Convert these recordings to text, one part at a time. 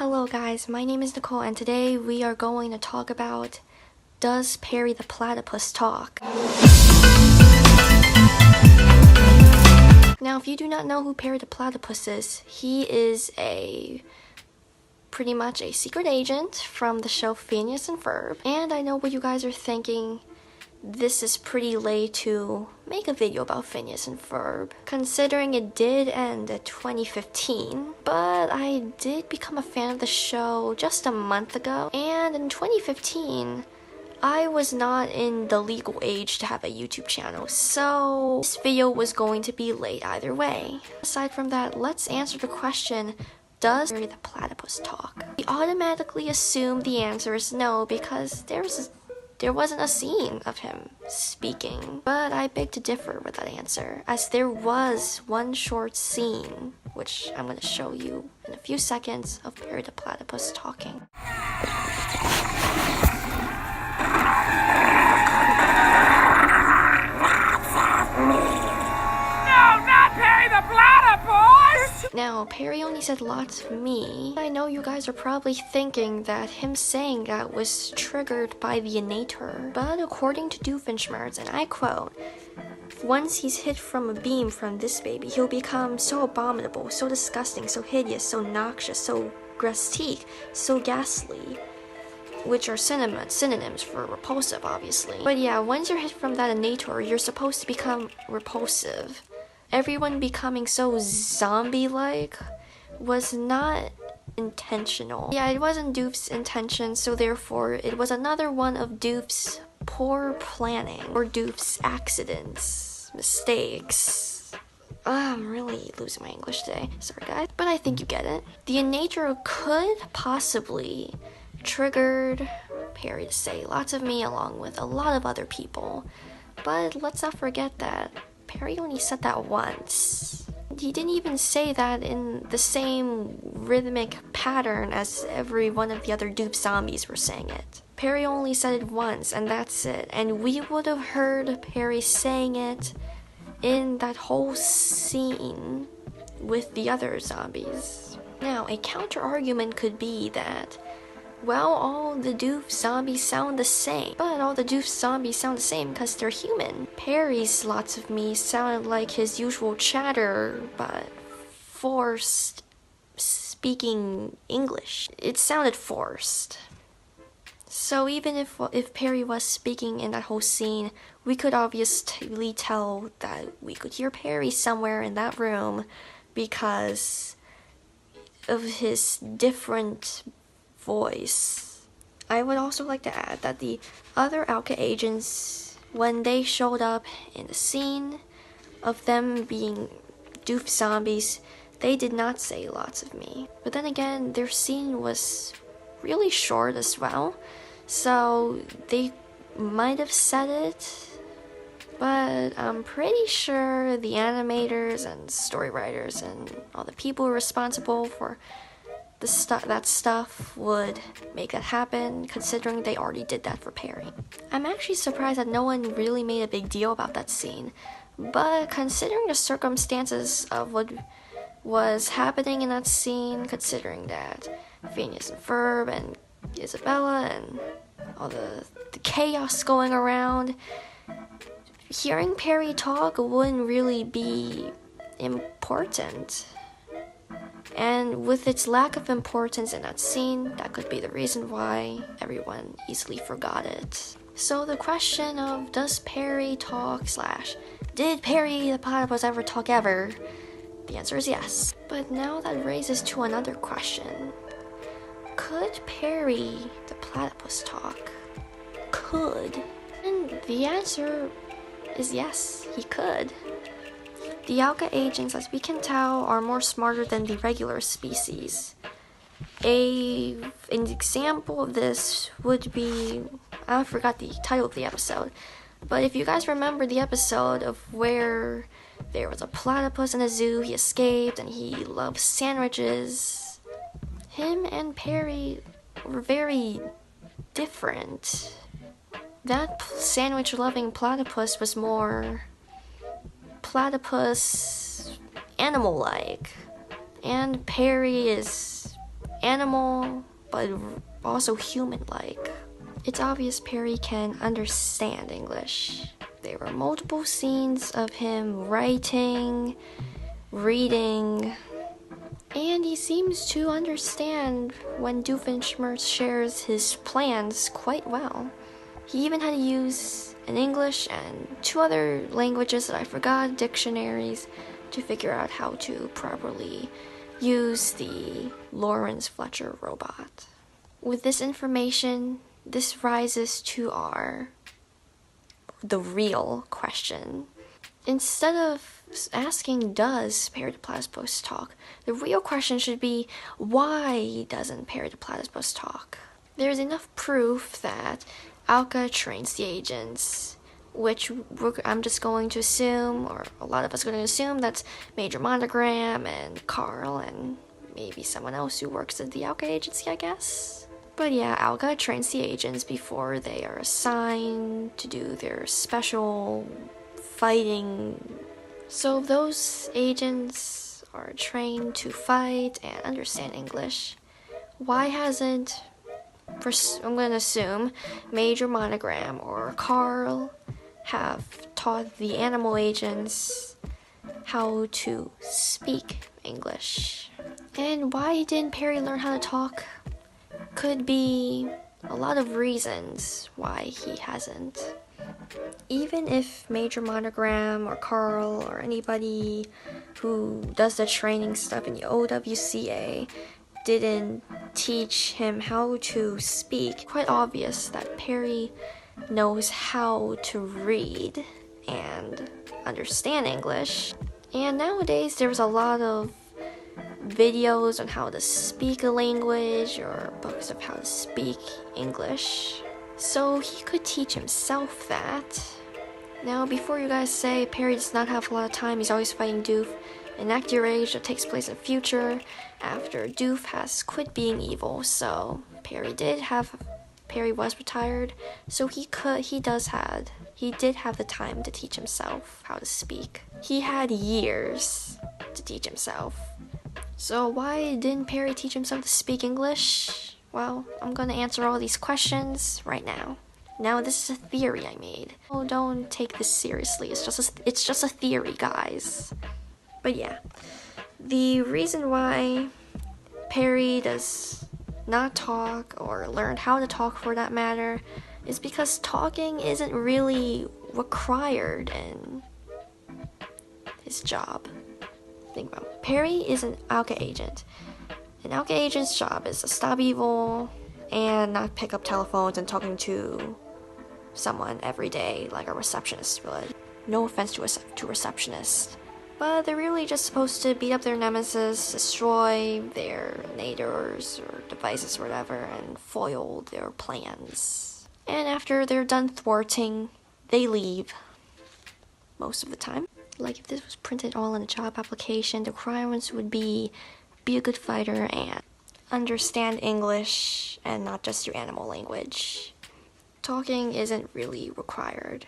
Hello guys, my name is Nicole and today we are going to talk about Does Perry the Platypus Talk? Now if you do not know who Perry the Platypus is, he is pretty much a secret agent from the show Phineas and Ferb. And I know what you guys are thinking, this is pretty late to make a video about Phineas and Ferb, considering it did end at 2015, but I did become a fan of the show just a month ago, and in 2015, I was not in the legal age to have a YouTube channel, so this video was going to be late either way. Aside from that, let's answer the question, does Perry the Platypus talk? We automatically assume the answer is no because there wasn't a scene of him speaking, but I beg to differ with that answer, as there was one short scene, which I'm going to show you in a few seconds, of Perry the Platypus talking. Now, Perry only said lots of me. I know you guys are probably thinking that him saying that was triggered by the innator, but according to Doofenshmirtz, and I quote, "Once he's hit from a beam from this baby, he'll become so abominable, so disgusting, so hideous, so noxious, so grotesque, so ghastly," which are synonyms for repulsive, obviously. But yeah, once you're hit from that innator, you're supposed to become repulsive. Everyone becoming so zombie-like was not intentional. Yeah, it wasn't Doof's intention, so therefore it was another one of Doof's poor planning, or Doof's accidents, mistakes. I'm really losing my English today, sorry guys, but I think you get it. The innator could possibly triggered Perry to say lots of me along with a lot of other people, but let's not forget that Perry only said that once. He didn't even say that in the same rhythmic pattern as every one of the other Doof zombies were saying it. Perry only said it once, and that's it. And we would have heard Perry saying it in that whole scene with the other zombies. Now, a counter-argument could be that, well, all the Doof zombies sound the same, but all the Doof zombies sound the same because they're human. Perry's lots of me sounded like his usual chatter, but forced speaking English. It sounded forced. So even if Perry was speaking in that whole scene, we could obviously tell that we could hear Perry somewhere in that room because of his different voice. I would also like to add that the other Alka agents, when they showed up in the scene of them being Doof zombies, they did not say lots of me. But then again, their scene was really short as well, so they might have said it, but I'm pretty sure the animators and story writers and all the people responsible for that stuff would make that happen, considering they already did that for Perry. I'm actually surprised that no one really made a big deal about that scene, but considering the circumstances of what was happening in that scene, considering that Phineas and Ferb and Isabella and all the chaos going around, hearing Perry talk wouldn't really be important. And with its lack of importance in that scene, that could be the reason why everyone easily forgot it. So the question of does Perry talk / did Perry the Platypus ever talk ever? The answer is yes. But now that raises to another question. Could Perry the Platypus talk? Could. And the answer is yes, he could. The Alka agents, as we can tell, are more smarter than the regular species. An example of this would be, I forgot the title of the episode, but if you guys remember the episode of where there was a platypus in a zoo, he escaped, and he loved sandwiches, him and Perry were very different. That sandwich-loving platypus was more platypus animal-like, and Perry is animal, but also human-like. It's obvious Perry can understand English. There were multiple scenes of him writing, reading, and he seems to understand when Doofenshmirtz shares his plans quite well. He even had to use an English and 2 other languages that I forgot, dictionaries, to figure out how to properly use the Lawrence Fletcher robot. With this information, this rises to the real question. Instead of asking, does Perry the Platypus talk, the real question should be, why doesn't Perry the Platypus talk? There's enough proof that Alka trains the agents, which I'm just going to assume, or a lot of us are going to assume, that's Major Monogram and Carl and maybe someone else who works at the Alka agency, I guess. But yeah, Alka trains the agents before they are assigned to do their special fighting. So if those agents are trained to fight and understand English, why hasn't, I'm going to assume, Major Monogram or Carl have taught the animal agents how to speak English? And why didn't Perry learn how to talk? Could be a lot of reasons why he hasn't. Even if Major Monogram or Carl or anybody who does the training stuff in the OWCA didn't teach him how to speak, quite obvious that Perry knows how to read and understand English. And nowadays there's a lot of videos on how to speak a language or books of how to speak English, so he could teach himself that. Now, before you guys say Perry does not have a lot of time, he's always fighting Doof, enact your age that takes place in the future after Doof has quit being evil. So Perry was retired, so he did have the time to teach himself how to speak. He had years to teach himself. So why didn't Perry teach himself to speak English? Well, I'm gonna answer all these questions right now. Now, this is a theory I made. Oh, don't take this seriously. It's just a theory, guys. But yeah, the reason why Perry does not talk, or learn how to talk for that matter, is because talking isn't really required in his job. Think about it. Perry is an Alka agent. An Alka agent's job is to stop evil and not pick up telephones and talking to someone every day like a receptionist would. No offense to receptionists, but they're really just supposed to beat up their nemesis, destroy their naders or devices or whatever, and foil their plans. And after they're done thwarting, they leave. Most of the time. Like, if this was printed all in a job application, the requirements would be a good fighter and understand English and not just your animal language. Talking isn't really required.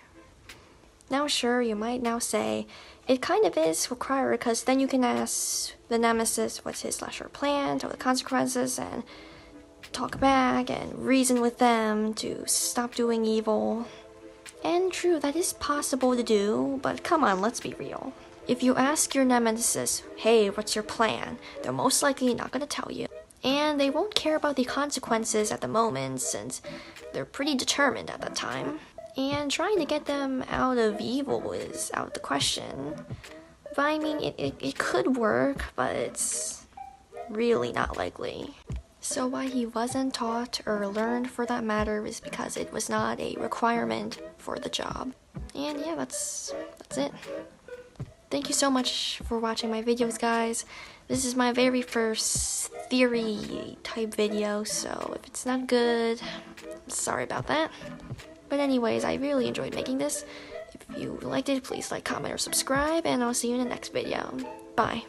Now sure, you might now say, it kind of is required, because then you can ask the nemesis what's his / her plan, tell the consequences, and talk back and reason with them to stop doing evil. And true, that is possible to do, but come on, let's be real. If you ask your nemesis, hey, what's your plan? They're most likely not going to tell you. And they won't care about the consequences at the moment, since they're pretty determined at that time. And trying to get them out of evil is out of the question. But I mean, it could work, but it's really not likely. So why he wasn't taught, or learned for that matter, is because it was not a requirement for the job. And yeah, that's it. Thank you so much for watching my videos, guys. This is my very first theory type video, so if it's not good, sorry about that. But anyways, I really enjoyed making this. If you liked it, please like, comment, or subscribe, and I'll see you in the next video. Bye.